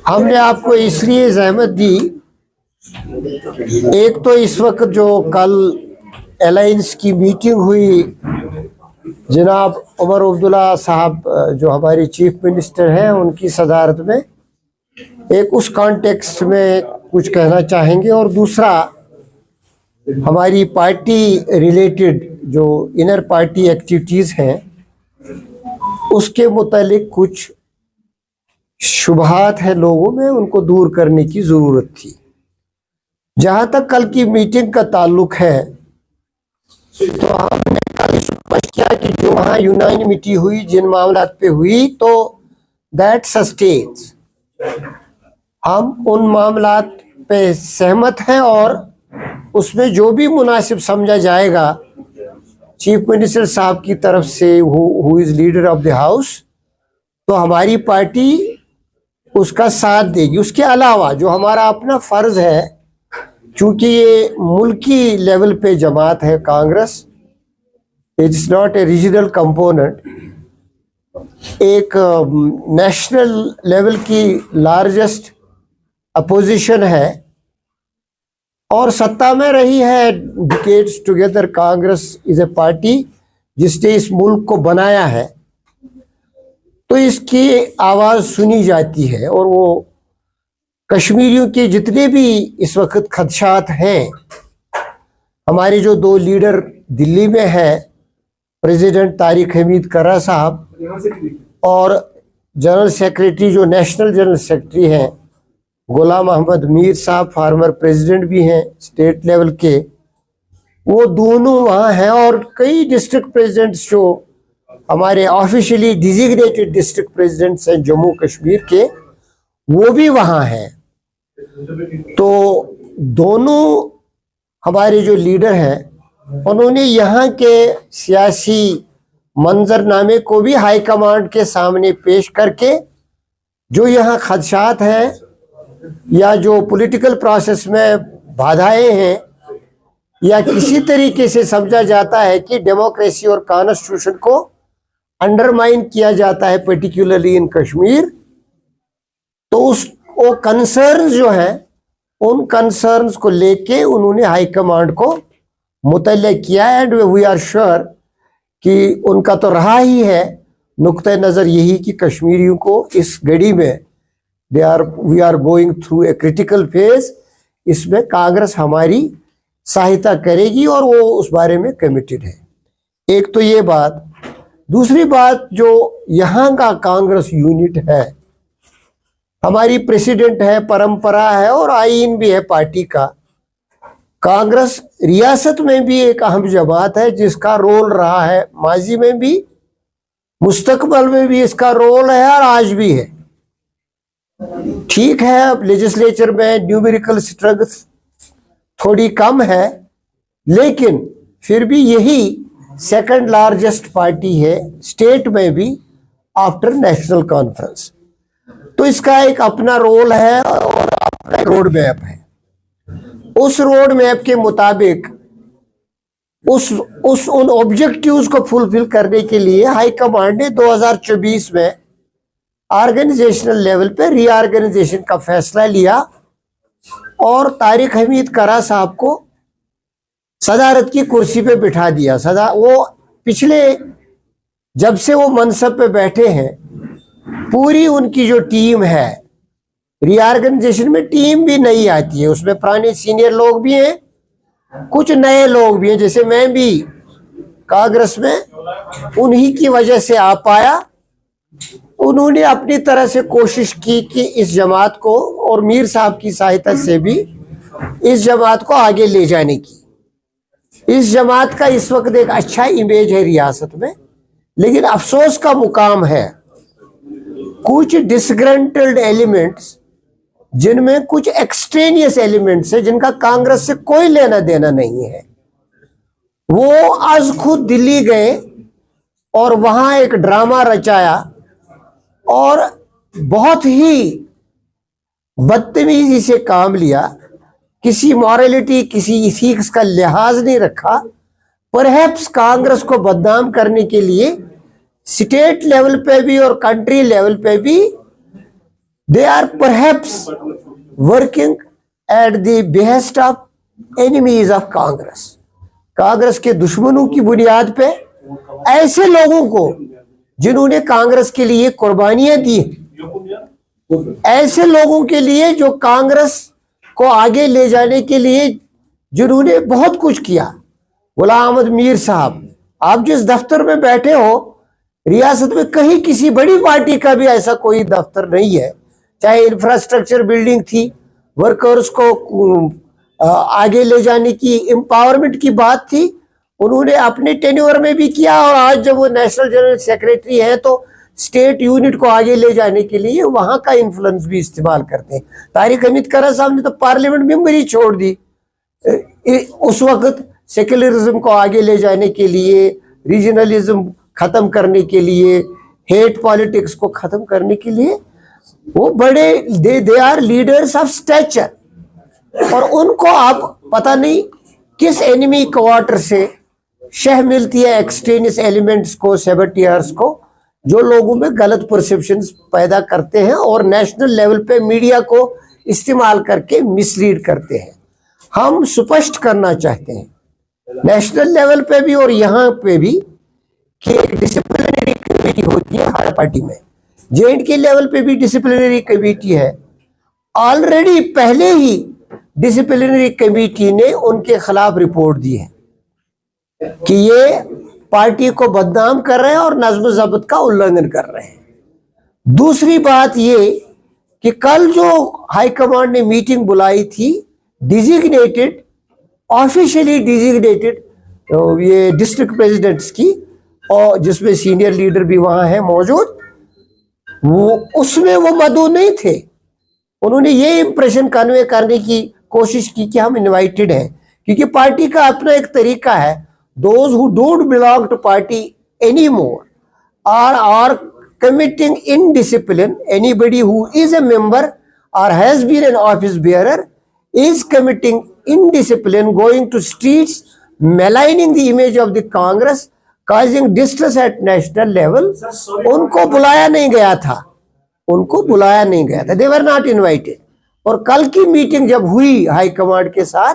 हमने आपको इसलिए जहमत दी, एक तो इस वक्त जो कल अलायंस की मीटिंग हुई, जनाब उमर अब्दुल्ला साहब जो हमारे चीफ मिनिस्टर हैं उनकी सदारत में, एक उस कॉन्टेक्स्ट में कुछ कहना चाहेंगे, और दूसरा हमारी पार्टी रिलेटेड जो इनर पार्टी एक्टिविटीज़ हैं उसके मुतालिक कुछ शुबहात है लोगों में, उनको दूर करने की ज़रूरत थी। जहाँ तक कल की मीटिंग का ताल्लुक है तो हमने कल स्पष्ट किया कि जो वहाँ यूनानिमिटी हुई जिन मामलात पे हुई तो दैट सस्टेन्स, हम उन मामलात पे सहमत हैं और उसमें जो भी मुनासिब समझा जाएगा चीफ मिनिस्टर साहब की तरफ से, who is leader of the house, तो हमारी पार्टी उसका साथ देगी। उसके अलावा जो हमारा अपना फ़र्ज़ है, चूँकि ये मुल्की लेवल पे जमात है Congress, it's not a regional component, एक नेशनल लेवल की लार्जेस्ट अपोजिशन है और सत्ता में रही है decades together. Congress is a party जिसने इस मुल्क को बनाया है, तो इसकी आवाज़ सुनी जाती है। और वो कश्मीरियों के जितने भी इस वक्त खदशात हैं, हमारे जो दो लीडर दिल्ली में हैं, प्रेसिडेंट तारिक हमीद कर्रा साहब और जनरल सेक्रेटरी जो नेशनल जनरल सेक्रेटरी हैं गुलाम अहमद मीर साहब, फार्मर प्रेसिडेंट भी हैं स्टेट लेवल के, वो दोनों वहाँ हैं। और कई डिस्ट्रिक्ट प्रेसिडेंट्स जो हमारे ऑफिशियली डिजिग्नेटेड डिस्ट्रिक्ट प्रेसिडेंट्स हैं जम्मू कश्मीर के, वो भी वहाँ हैं। तो दोनों हमारे जो लीडर हैं उन्होंने यहाँ के सियासी मंजरनामे को भी हाई कमांड के सामने पेश करके जो यहाँ खदशात हैं या जो पॉलिटिकल प्रोसेस में बाधाएं हैं या किसी तरीके से समझा जाता है कि डेमोक्रेसी और कॉन्स्टिट्यूशन को अंडरमाइन किया जाता है पर्टिकुलरली इन कश्मीर, तो वो कंसर्न्स जो हैं उन कंसर्न्स को लेके उन्होंने हाई कमांड को मुतल्ला किया। एंड वी आर श्योर कि उनका तो रहा ही है नुक्ता नज़र यही कि कश्मीरियों को इस घड़ी में we are going through a critical phase, इसमें कांग्रेस हमारी सहायता करेगी और वो उस बारे में कमिटेड है। एक तो ये बात। दूसरी बात, जो यहाँ का कांग्रेस यूनिट है, हमारी प्रेसिडेंट है, परंपरा है और आईन भी है पार्टी का। कांग्रेस रियासत में भी एक अहम जमात है जिसका रोल रहा है माजी में भी, मुस्तकबल में भी इसका रोल है और आज भी है। ठीक है, अब लेजिस्लेचर में न्यूमेरिकल स्ट्रेंथ थोड़ी कम है, लेकिन फिर भी यही सेकंड लार्जेस्ट पार्टी है स्टेट में भी आफ्टर नेशनल कॉन्फ्रेंस। तो इसका एक अपना रोल है और अपना रोड मैप है। उस रोड मैप के मुताबिक उन ऑब्जेक्टिव्स को फुलफिल करने के लिए हाई कमांड ने 2024 में ऑर्गेनाइजेशनल लेवल पे रीऑर्गेनाइजेशन का फैसला लिया और तारिक हमीद कर्रा साहब को सदारत की कुर्सी पे बिठा दिया। वो पिछले जब से वो मनसब पे बैठे हैं, पूरी उनकी जो टीम है, रीऑर्गेनाइजेशन में टीम भी नई आती है, उसमें पुराने सीनियर लोग भी हैं, कुछ नए लोग भी हैं। जैसे मैं भी कांग्रेस में उन्हीं की वजह से आ पाया। उन्होंने अपनी तरह से कोशिश की कि इस जमात को, और मीर साहब की सहायता से भी, इस जमात को आगे ले जाने की। इस जमात का इस वक्त एक अच्छा इमेज है रियासत में, लेकिन अफसोस का मुकाम है कुछ डिसग्रंटल्ड एलिमेंट्स, जिनमें कुछ एक्सट्रेनियस एलिमेंट्स है जिनका कांग्रेस से कोई लेना देना नहीं है, वो आज खुद दिल्ली गए और वहां एक ड्रामा रचाया और बहुत ही बदतमीजी से काम लिया, किसी मॉरलिटी, किसी इथिक्स का लिहाज नहीं रखा। परहैप्स कांग्रेस को बदनाम करने के लिए स्टेट लेवल पे भी और कंट्री लेवल पे भी they are perhaps working at the behest of enemies of Congress. Congress के दुश्मनों की बुनियाद पे ऐसे लोगों को जिन्होंने कांग्रेस के लिए कुर्बानियां दी, ऐसे लोगों के लिए जो कांग्रेस को आगे ले जाने के लिए जिन्होंने बहुत कुछ किया। गुलाम अहमद मीर साहब, आप जिस दफ्तर में बैठे हो, रियासत में कहीं किसी बड़ी पार्टी का भी ऐसा कोई दफ्तर नहीं है। चाहे इंफ्रास्ट्रक्चर बिल्डिंग थी, वर्कर्स को आगे ले जाने की, एम्पावरमेंट की बात थी, उन्होंने अपने टेन्योर में भी किया। और आज जब वो नेशनल जनरल सेक्रेटरी है तो स्टेट यूनिट को आगे ले जाने के लिए वहां का इन्फ्लुएंस भी इस्तेमाल करते हैं। तारिक हमीद करा साहब ने तो पार्लियामेंट मेंबर ही छोड़ दी। उस वक्त सेक्युलरिज्म को आगे ले जाने के लिए, रीजनलिज्म खत्म करने के लिए, हेट पॉलिटिक्स को खत्म करने के लिए वो बड़े they are leaders of stature. और उनको आप पता नहीं किस एनिमी क्वार्टर से शह मिलती है, एक्सट्रीमिस्ट एलिमेंट्स को, सेबेटियर्स को, जो लोगों में गलत परसेप्शंस पैदा करते हैं और नेशनल लेवल पे मीडिया को इस्तेमाल करके मिसलीड करते हैं। हम स्पष्ट करना चाहते हैं नेशनल लेवल पे भी और यहाँ पे भी कि एक डिसिप्लिनरी कमेटी होती है हर पार्टी में। J&K लेवल पे भी डिसिप्लिनरी कमेटी है। ऑलरेडी पहले ही डिसिप्लिनरी कमेटी ने उनके खिलाफ रिपोर्ट दी है कि ये पार्टी को बदनाम कर रहे हैं और नज्म ज़ब्त का उल्लंघन कर रहे हैं। दूसरी बात ये कि कल जो हाईकमांड ने मीटिंग बुलाई थी डिजिग्नेटेड, ऑफिशियली डिजिग्नेटेड ये डिस्ट्रिक्ट प्रेसिडेंट्स की, और जिसमें सीनियर लीडर भी वहां है मौजूद, वो उसमें वो मदऊ नहीं थे। उन्होंने ये इंप्रेशन कन्वे करने की कोशिश की कि हम इनवाइटेड हैं, क्योंकि पार्टी का अपना एक तरीका है। Those who don't belong to party any more are committing indiscipline. Anybody who is a member or has been an office bearer is committing indiscipline, going to streets, maligning the image of the Congress, causing distress at national level. उनको बुलाया नहीं गया था, उनको बुलाया नहीं गया था, they were not invited. और कल की मीटिंग जब हुई हाई कमांड के साथ,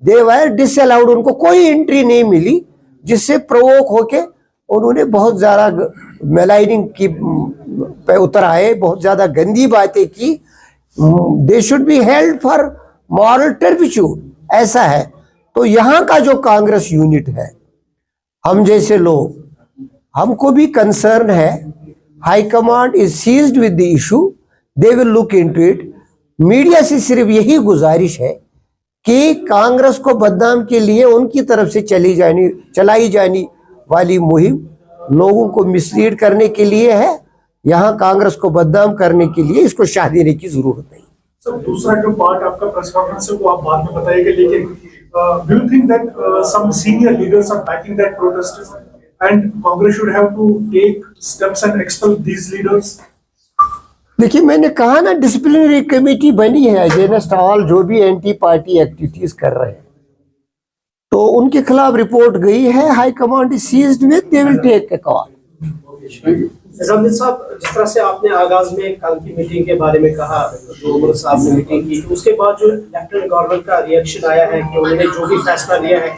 they were disallowed, उनको कोई एंट्री नहीं मिली, जिससे प्रोवोक होके उन्होंने बहुत ज्यादा मेलाइनिंग की पे उतर आए, बहुत ज्यादा गंदी बातें की। They should be held for moral turpitude, ऐसा है। तो यहाँ का जो कांग्रेस यूनिट है, हम जैसे लोग, हमको भी कंसर्न है। High command is seized with the issue, they will look into it. Media से सिर्फ यही गुजारिश है कि कांग्रेस को बदनाम के लिए उनकी तरफ से चलाई जानी वाली मुहिम लोगों को मिसलीड करने के लिए है। यहाँ कांग्रेस को बदनाम करने के लिए इसको शाह देने की जरूरत नहीं। सर, दूसरा जो पार्ट आपका प्रेस कॉन्फ्रेंस है वो आप बाद में बताइएगा, लेकिन do you think that some senior leaders are backing that protest and Congress should have to take steps and expel these leaders? देखिए, मैंने कहा ना, डिसिप्लिनरी कमेटी बनी है अगेंस्ट ऑल जो भी एंटी पार्टी एक्टिविटीज कर रहे हैं, तो उनके खिलाफ रिपोर्ट गई है। High command is seized with, they will take a call. Jameel साहब, जिस तरह से आपने आगाज में कल की मीटिंग के बारे में कहा, जो उमर साहब ने मीटिंग की, उसके बाद जो लेफ्टिनेंट गवर्नर का रिएक्शन आया है कि उन्होंने जो भी फैसला लिया है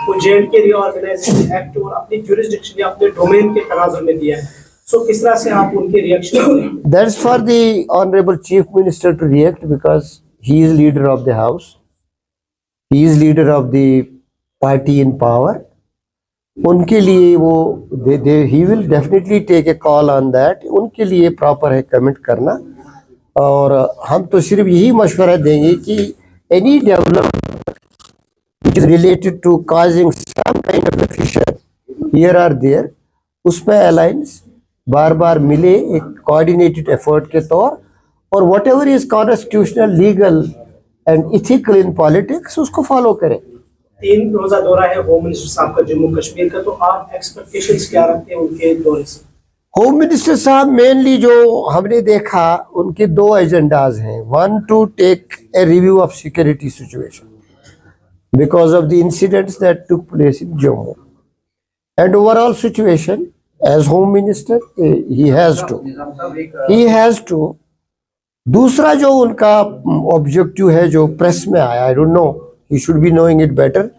वो J&K रीऑर्गेनाइजेशन एक्ट और अपनी ज्यूरिसडिक्शन या अपने डोमेन के तनाजुर में दिया है। सो किस तरह से आप उनके reaction? That's for the honourable chief minister to react, because he is leader of the house, he is leader of the party in power. उनके लिए वो he will definitely take a call on that. उनके लिए proper है comment करना, और हम तो सिर्फ यही मशवरा देंगे कि any development which is related to causing some kind of fissure here or there, उस पर अलायंस बार बार मिले एक कोऑर्डिनेटेड एफर्ट के तौर, और what ever is constitutional, legal and ethical in politics, उसको फॉलो करें। 3 रोजा दौरा है होम मिनिस्टर साहब का जम्मू कश्मीर का, तो आप एक्सपेक्टेशंस क्या रखते हैं उनके दौरे से? होम मिनिस्टर साहब मेनली जो हमने देखा, उनके 2 एजेंडाज हैं। 1 to take a review of security situation because of the incidents that took place in Jammu and overall situation. As home minister he has to दूसरा जो उनका ऑब्जेक्टिव है जो प्रेस में आया, I don't know, he should be knowing it better,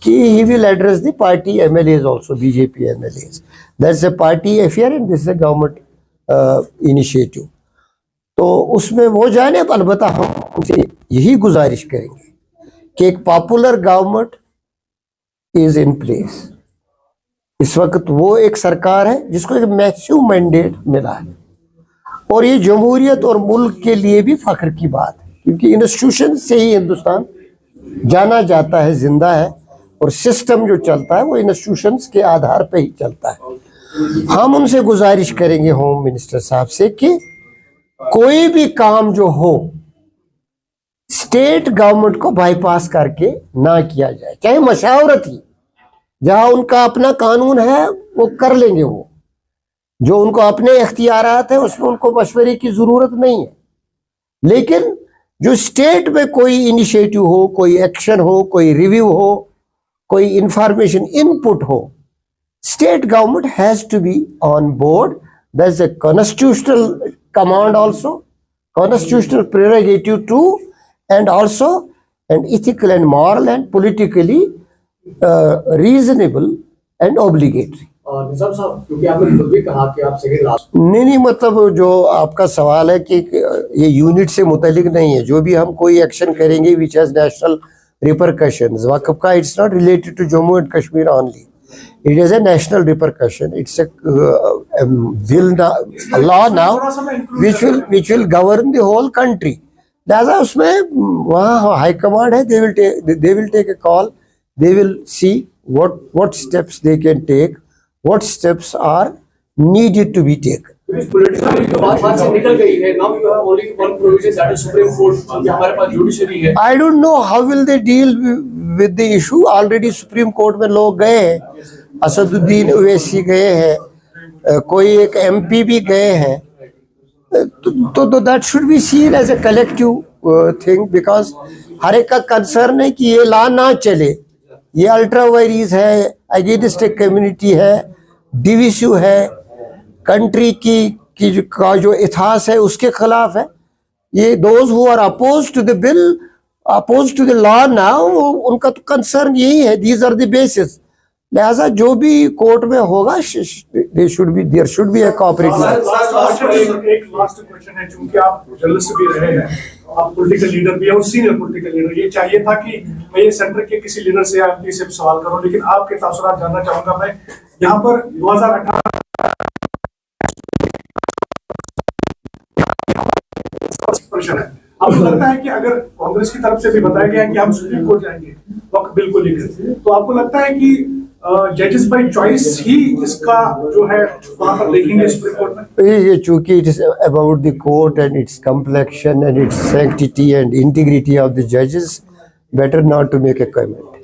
कि he will address the party MLAs also, BJP MLAs, that's a party affair and this is a government initiative. तो उसमें वो जाने, अलबत्ता हम उनसे यही गुजारिश करेंगे कि एक popular government is in place. इस वक्त वो एक सरकार है जिसको एक मैसिव मैंडेट मिला है, और ये जमहूरियत और मुल्क के लिए भी फख्र की बात है, क्योंकि इंस्टीट्यूशन से ही हिंदुस्तान जाना जाता है, जिंदा है, और सिस्टम जो चलता है वो इंस्टीट्यूशंस के आधार पे ही चलता है। हम उनसे गुजारिश करेंगे होम मिनिस्टर साहब से कि कोई भी काम जो हो स्टेट गवर्नमेंट को बाईपास करके ना किया जाए, चाहे मशावरत ही, जहां उनका अपना कानून है वो कर लेंगे, वो जो उनको अपने इख्तियारात है उसमें उनको मशवरे की जरूरत नहीं है। लेकिन जो स्टेट में कोई इनिशिएटिव हो, कोई एक्शन हो, कोई रिव्यू हो, कोई इंफॉर्मेशन इनपुट हो, state government has to be on board. That is a constitutional command also, constitutional prerogative too, and also an ethical and moral and politically reasonable and obligatory. निजाम साहब, क्योंकि आपने खुद भी कहा कि आप सेकंड लास्ट, नहीं, मतलब जो आपका सवाल है कि ये यूनिट से मुतलिक नहीं है, जो भी हम कोई एक्शन करेंगे विच हैज नेशनल रिपरकशंस, वक्फ का it's not related to Jammu and Kashmir only, it is a national repercussion, it's a law now which will govern the whole country. लिहाजा उसमें वहाँ हाई कमांड है, they will take a call, they will see what steps they can take, what steps are needed to be taken. Politically तो बात से निकल गई है। Now you have only one provision, that is supreme court, क्योंकि हमारे पास judiciary है। I don't know how will they deal with the issue. Already supreme court में लोग गए हैं, असदुद्दीन ओवैसी गए हैं, कोई एक एमपी भी गए हैं, तो that should be seen as a collective thing, because हर एक का कंसर्न है कि ये लॉ ना चले, ये अल्ट्रा वायरीज है, अगेंस्ट कम्युनिटी है, डिविसिव है, कंट्री का जो इतिहास है उसके खिलाफ है। ये those who are oppose to the bill, oppose to the law now, उनका तो कंसर्न यही है, दीज आर द बेसिस। लिहाजा जो भी कोर्ट में होगा, there should be a cooperative. एक लास्ट क्वेश्चन है, चूंकि आप जर्नलिस्ट भी रहे हैं, आप पॉलिटिकल लीडर भी है और सीनियर पॉलिटिकल लीडर, ये चाहिए था कि मैं ये सेंटर के किसी लीडर से या एमपी से सवाल करूं, लेकिन आपके तासुरात जानना चाहूंगा मैं। यहाँ पर 2018 प्रश्न है, आपको लगता है कि अगर कांग्रेस की तरफ से भी बताया गया है कि हम सुप्रीम कोर्ट जाएंगे, वक्त बिल्कुल ही नहीं, तो आपको लगता है कि जजेस बाय चॉइस ही इसका जो है वहां पर देखेंगे सुप्रीम कोर्ट में? ये चूंकि it is about the court and its complexion and its sanctity and integrity of the जजेस, better not to make a comment.